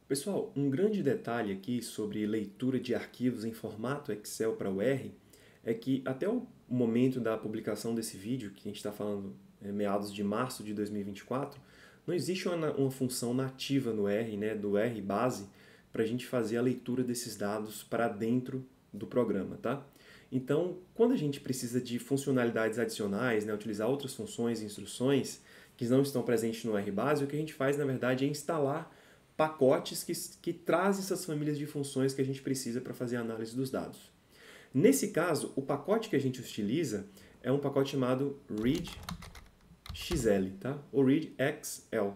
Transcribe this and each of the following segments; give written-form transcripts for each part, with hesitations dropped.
Pessoal, um grande detalhe aqui sobre leitura de arquivos em formato Excel para o R é que até o momento da publicação desse vídeo, que a gente está falando meados de março de 2024, não existe uma função nativa no R, né, do R base, para a gente fazer a leitura desses dados para dentro do programa, tá? Então, quando a gente precisa de funcionalidades adicionais, né, utilizar outras funções e instruções que não estão presentes no R base, o que a gente faz, na verdade, é instalar pacotes que trazem essas famílias de funções que a gente precisa para fazer a análise dos dados. Nesse caso, o pacote que a gente utiliza é um pacote chamado readxl, tá? Ou readxl,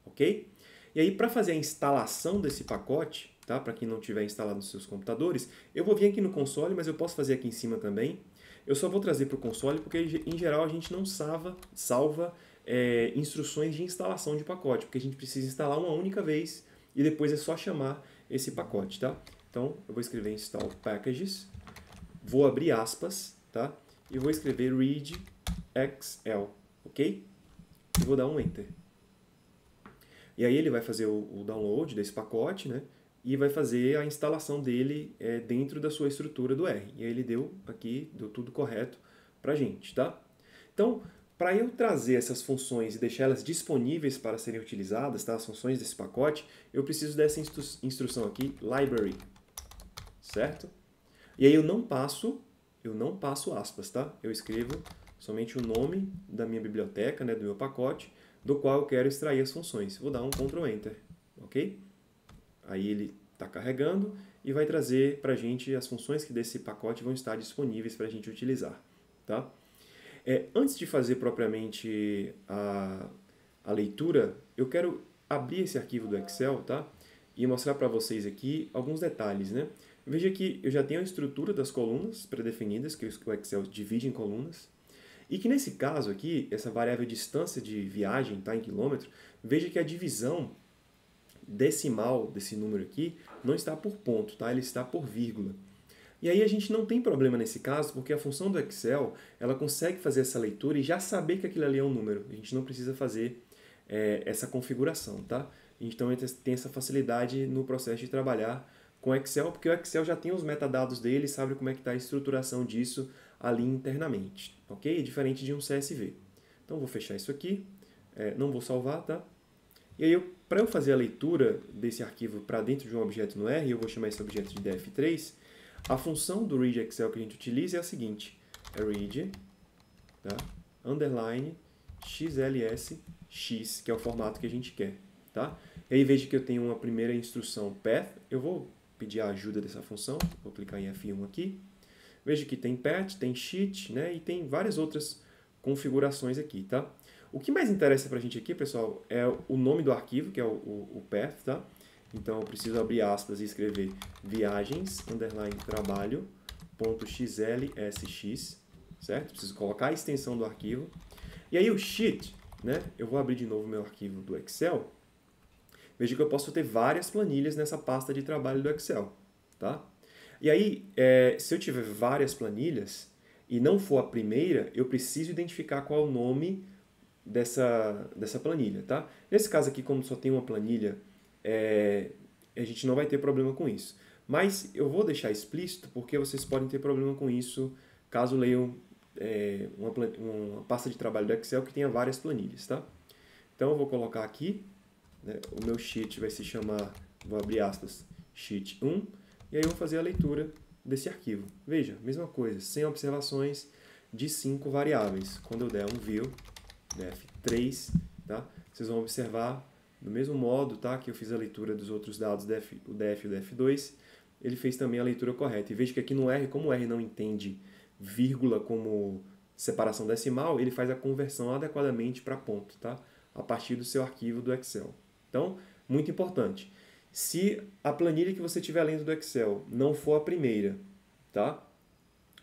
ok? E aí, para fazer a instalação desse pacote, tá? Para quem não tiver instalado nos seus computadores, eu vou vir aqui no console, mas eu posso fazer aqui em cima também. Eu só vou trazer para o console porque, em geral, a gente não salva instruções de instalação de pacote, porque a gente precisa instalar uma única vez e depois é só chamar esse pacote, tá? Então, eu vou escrever install packages, vou abrir aspas, tá? E vou escrever readxl, ok? E vou dar um enter. E aí ele vai fazer o download desse pacote, né? E vai fazer a instalação dele dentro da sua estrutura do R. E aí ele deu tudo correto pra gente, tá? Então, para eu trazer essas funções e deixar elas disponíveis para serem utilizadas, tá? As funções desse pacote, eu preciso dessa instrução aqui, library, certo? E aí eu não passo aspas, tá? Eu escrevo somente o nome da minha biblioteca, né, do meu pacote, do qual eu quero extrair as funções. Vou dar um Ctrl Enter, ok? Aí ele está carregando e vai trazer para a gente as funções que desse pacote vão estar disponíveis para a gente utilizar, tá? Antes de fazer propriamente a leitura, eu quero abrir esse arquivo do Excel, tá? E mostrar para vocês aqui alguns detalhes, né? Veja que eu já tenho a estrutura das colunas pré-definidas, que o Excel divide em colunas. E que nesse caso aqui, essa variável distância de viagem, tá, em quilômetro, veja que a divisão decimal desse número aqui não está por ponto, tá? Ele está por vírgula. E aí a gente não tem problema nesse caso, porque a função do Excel, ela consegue fazer essa leitura e já saber que aquilo ali é um número. A gente não precisa fazer essa configuração, tá? Então tem essa facilidade no processo de trabalhar com o Excel, porque o Excel já tem os metadados dele, sabe como é que está a estruturação disso ali internamente, ok? Diferente de um CSV. Então vou fechar isso aqui, não vou salvar, tá? E aí, para eu fazer a leitura desse arquivo para dentro de um objeto no R, eu vou chamar esse objeto de def3, a função do readxl que a gente utiliza é a seguinte, é read, tá? Underline, xls, que é o formato que a gente quer, tá? E aí veja que eu tenho uma primeira instrução path, eu vou pedir a ajuda dessa função, vou clicar em F1 aqui, veja que tem path, tem sheet, né? E tem várias outras configurações aqui, tá? O que mais interessa pra gente aqui, pessoal, é o nome do arquivo, que é o path, tá? Então eu preciso abrir aspas e escrever viagens, underline, trabalho.xlsx, certo? Preciso colocar a extensão do arquivo. E aí o sheet, né? Eu vou abrir de novo meu arquivo do Excel. Veja que eu posso ter várias planilhas nessa pasta de trabalho do Excel, tá? E aí, se eu tiver várias planilhas e não for a primeira, eu preciso identificar qual é o nome dessa planilha, tá? Nesse caso aqui, como só tem uma planilha, a gente não vai ter problema com isso. Mas eu vou deixar explícito porque vocês podem ter problema com isso caso leiam uma pasta de trabalho do Excel que tenha várias planilhas, tá? Então eu vou colocar aqui, né, o meu sheet vai se chamar, vou abrir aspas, sheet 1, e aí eu vou fazer a leitura desse arquivo. Veja, mesma coisa, sem observações de 5 variáveis. Quando eu der um view, def3, tá? Vocês vão observar do mesmo modo, tá, que eu fiz a leitura dos outros dados, o def e o def2, ele fez também a leitura correta. E veja que aqui no R, como o R não entende vírgula como separação decimal, ele faz a conversão adequadamente para ponto, tá? A partir do seu arquivo do Excel. Então, muito importante. Se a planilha que você estiver lendo do Excel não for a primeira, tá?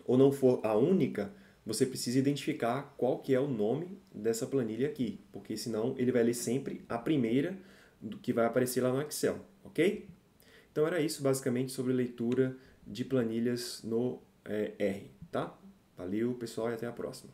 Ou não for a única, você precisa identificar qual que é o nome dessa planilha aqui, porque senão ele vai ler sempre a primeira do que vai aparecer lá no Excel, ok? Então era isso basicamente sobre leitura de planilhas no R, tá? Valeu, pessoal, e até a próxima.